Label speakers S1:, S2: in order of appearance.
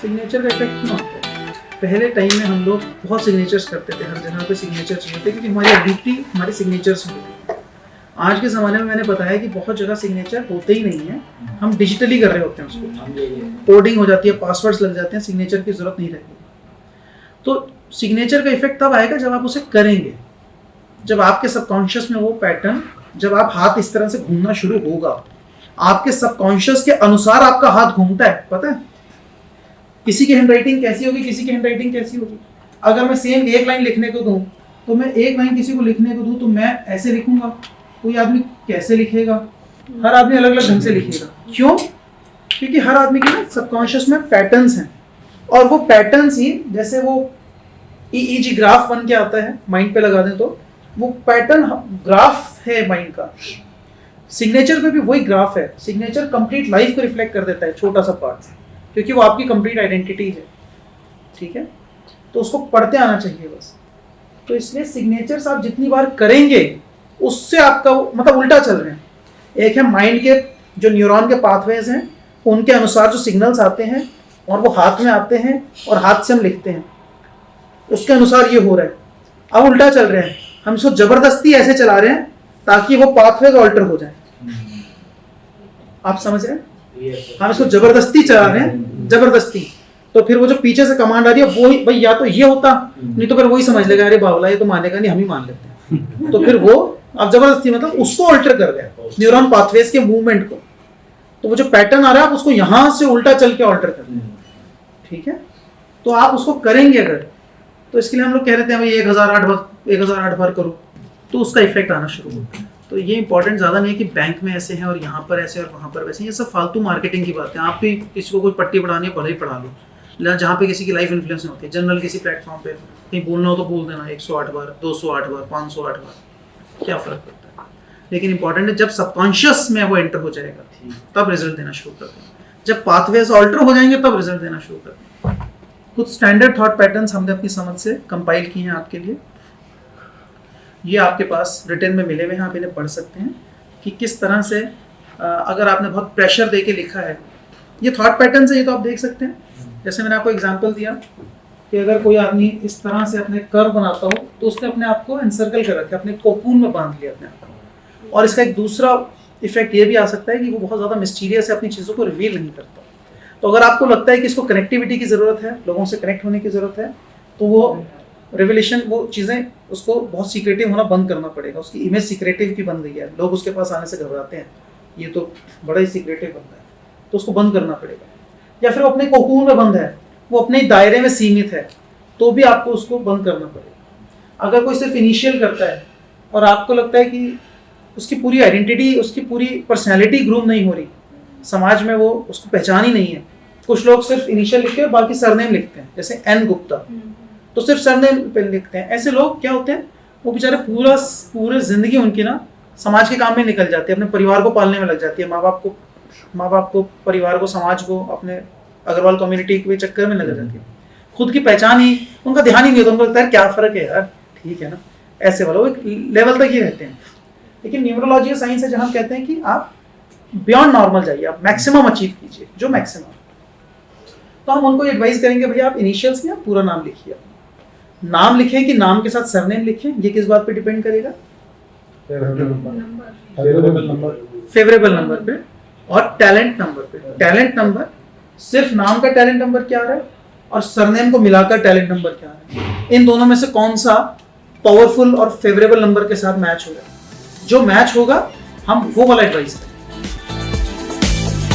S1: Signature का effect क्यों आता है? पहले टाइम में हम लोग बहुत सिग्नेचर्स करते थे, हर जगह पे सिग्नेचर चाहिए थे क्योंकि हमारी एडिटी हमारे सिग्नेचर्स होते थे। आज के ज़माने में मैंने बताया कि बहुत जगह सिग्नेचर होते ही नहीं है, हम डिजिटली कर रहे होते हैं उसको, कोडिंग हो जाती है, पासवर्ड्स लग जाते हैं, सिग्नेचर की ज़रूरत नहीं रहती। तो सिग्नेचर का इफेक्ट तब आएगा जब आप उसे करेंगे, जब आपके सबकॉन्शियस में वो पैटर्न, जब आप हाथ इस तरह से घूमना शुरू होगा, आपके सबकॉन्शियस के अनुसार आपका हाथ घूमता है। पता है किसी की हैंडराइटिंग कैसी होगी, किसी की हैंडराइटिंग कैसी होगी। अगर मैं सेम एक लाइन लिखने को दूं तो मैं एक लाइन किसी को लिखने को दूं तो मैं ऐसे लिखूंगा, कोई आदमी कैसे लिखेगा, हर आदमी अलग अलग ढंग से लिखेगा। क्यों? क्योंकि हर आदमी के ना सबकॉन्शियस में पैटर्न्स हैं, और वो पैटर्न्स ही जैसे वो ईईजी ग्राफ बन के आता है, माइंड पे लगा दें तो वो पैटर्न ग्राफ है माइंड का। सिग्नेचर पे भी वही ग्राफ है। सिग्नेचर कंप्लीट लाइफ को रिफ्लेक्ट कर देता है, छोटा सा पार्ट, क्योंकि वो आपकी कंप्लीट आइडेंटिटी है। ठीक है, तो उसको पढ़ते आना चाहिए बस। तो इसलिए सिग्नेचर्स आप जितनी बार करेंगे उससे आपका मतलब उल्टा चल रहे हैं। एक है माइंड के जो न्यूरॉन के पाथवेज हैं, उनके अनुसार जो सिग्नल्स आते हैं और वो हाथ में आते हैं और हाथ से हम लिखते हैं, उसके अनुसार ये हो रहा है। अब उल्टा चल रहे हैं, हम इसको जबरदस्ती ऐसे चला रहे हैं ताकि वो पाथवेज ऑल्टर हो जाए। आप समझ रहे हैं? हम इसको जबरदस्ती चला रहे हैं, जबरदस्ती। तो फिर वो जो पीछे से कमांड आ रही है वो भाई या तो ये होता, नहीं तो फिर वही समझ लेगा अरे बावला ये तो मानेगा नहीं, हम ही मान लेते हैं। तो फिर वो अब जबरदस्ती मतलब उसको ऑल्टर कर रहे हैं, न्यूरॉन पाथवेज के मूवमेंट को। तो वो जो पैटर्न आ रहा है आप उसको यहां से उल्टा चल के ऑल्टर कर रहे हैं। ठीक है, तो आप उसको करेंगे अगर, तो इसके लिए हम लोग कह रहे थे भाई 1008 बार करो, तो उसका इफेक्ट आना शुरू होता है। तो ये इंपॉर्टेंट ज़्यादा नहीं है कि बैंक में ऐसे हैं और यहाँ पर ऐसे और वहाँ पर वैसे, ये सब फालतू मार्केटिंग की बात है। आप भी किसी को कोई पट्टी पढ़ानी है भले ही पढ़ा लो, जहाँ पे किसी की लाइफ इन्फ्लुएंस नहीं होती। जनरल किसी प्लेटफॉर्म पे कहीं बोलना हो तो बोल देना 108 बार, 208 बार, 508 बार, क्या फ़र्क पड़ता है। लेकिन इंपॉर्टेंट है जब सबकॉन्शियस में वो एंटर हो जाएगा तब रिजल्ट देना शुरू करते हैं, जब पाथवेज ऑल्टर हो जाएंगे तब रिजल्ट देना शुरू करते हैं। कुछ स्टैंडर्ड थॉट पैटर्न्स हमने अपनी समझ से कंपाइल किए हैं आपके लिए। ये आपके पास रिटन में मिले हुए हैं, आप इन्हें पढ़ सकते हैं कि किस तरह से अगर आपने बहुत प्रेशर दे के लिखा है, ये थॉट पैटर्न्स है, ये तो आप देख सकते हैं। जैसे मैंने आपको एग्जांपल दिया कि अगर कोई आदमी इस तरह से अपने कर्व बनाता हो तो उसने अपने आप को एनसर्कल कर रखा है, अपने कोकून में बांध लिया अपने आप को। और इसका एक दूसरा इफेक्ट ये भी आ सकता है कि वो बहुत ज़्यादा मिस्टीरियस है, अपनी चीज़ों को रिवील नहीं करता। तो अगर आपको लगता है कि इसको कनेक्टिविटी की ज़रूरत है, लोगों से कनेक्ट होने की ज़रूरत है, तो वो रेवलेशन, वो चीज़ें उसको बहुत सीक्रेटिव होना बंद करना पड़ेगा। उसकी इमेज सीक्रेटिव की बन गई है, लोग उसके पास आने से घबराते हैं, ये तो बड़ा ही सीक्रेटिव बंदा है, तो उसको बंद करना पड़ेगा। या फिर अपने कोकून में बंद है, वो अपने दायरे में सीमित है, तो भी आपको उसको बंद करना पड़ेगा। अगर कोई सिर्फ इनिशियल करता है और आपको लगता है कि उसकी पूरी आइडेंटिटी, उसकी पूरी पर्सनैलिटी ग्रूम नहीं हो रही, समाज में वो उसको पहचान ही नहीं है। कुछ लोग सिर्फ इनिशियल लिखते हैं, बाकी सरनेम लिखते हैं, जैसे एन गुप्ता, तो सिर्फ सरनेम पे लिखते हैं। ऐसे लोग क्या होते हैं, वो बेचारे पूरे जिंदगी उनकी ना समाज के काम में निकल जाती है, अपने परिवार को पालने में लग जाती है, माँ बाप को, परिवार को, समाज को, अपने अग्रवाल कम्युनिटी के चक्कर में लग जाती है। खुद की पहचान ही उनका ध्यान ही नहीं होता, उनको लगता है क्या फ़र्क है यार, ठीक है ना, ऐसे वाला वो एक लेवल तक ही रहते हैं। लेकिन न्यूमरोलॉजी साइंस है जहाँ हम कहते हैं कि आप बियॉन्ड नॉर्मल जाइए, आप मैक्सिमम अचीव कीजिए, जो मैक्सिमम। तो हम उनको एडवाइस करेंगे भैया आप इनिशियल्स में पूरा नाम लिखिए, नाम लिखें कि नाम के साथ सरनेम लिखें, ये किस बात पे डिपेंड करेगा? फेवरेबल नंबर पे और टैलेंट नंबर पे। टैलेंट नंबर सिर्फ नाम का टैलेंट नंबर क्या आ रहा है और सरनेम को मिलाकर टैलेंट नंबर क्या आ रहा है, इन दोनों में से कौन सा पावरफुल और फेवरेबल नंबर के साथ मैच होगा। जो मैच होगा हम वो वाला एडवाइस करें।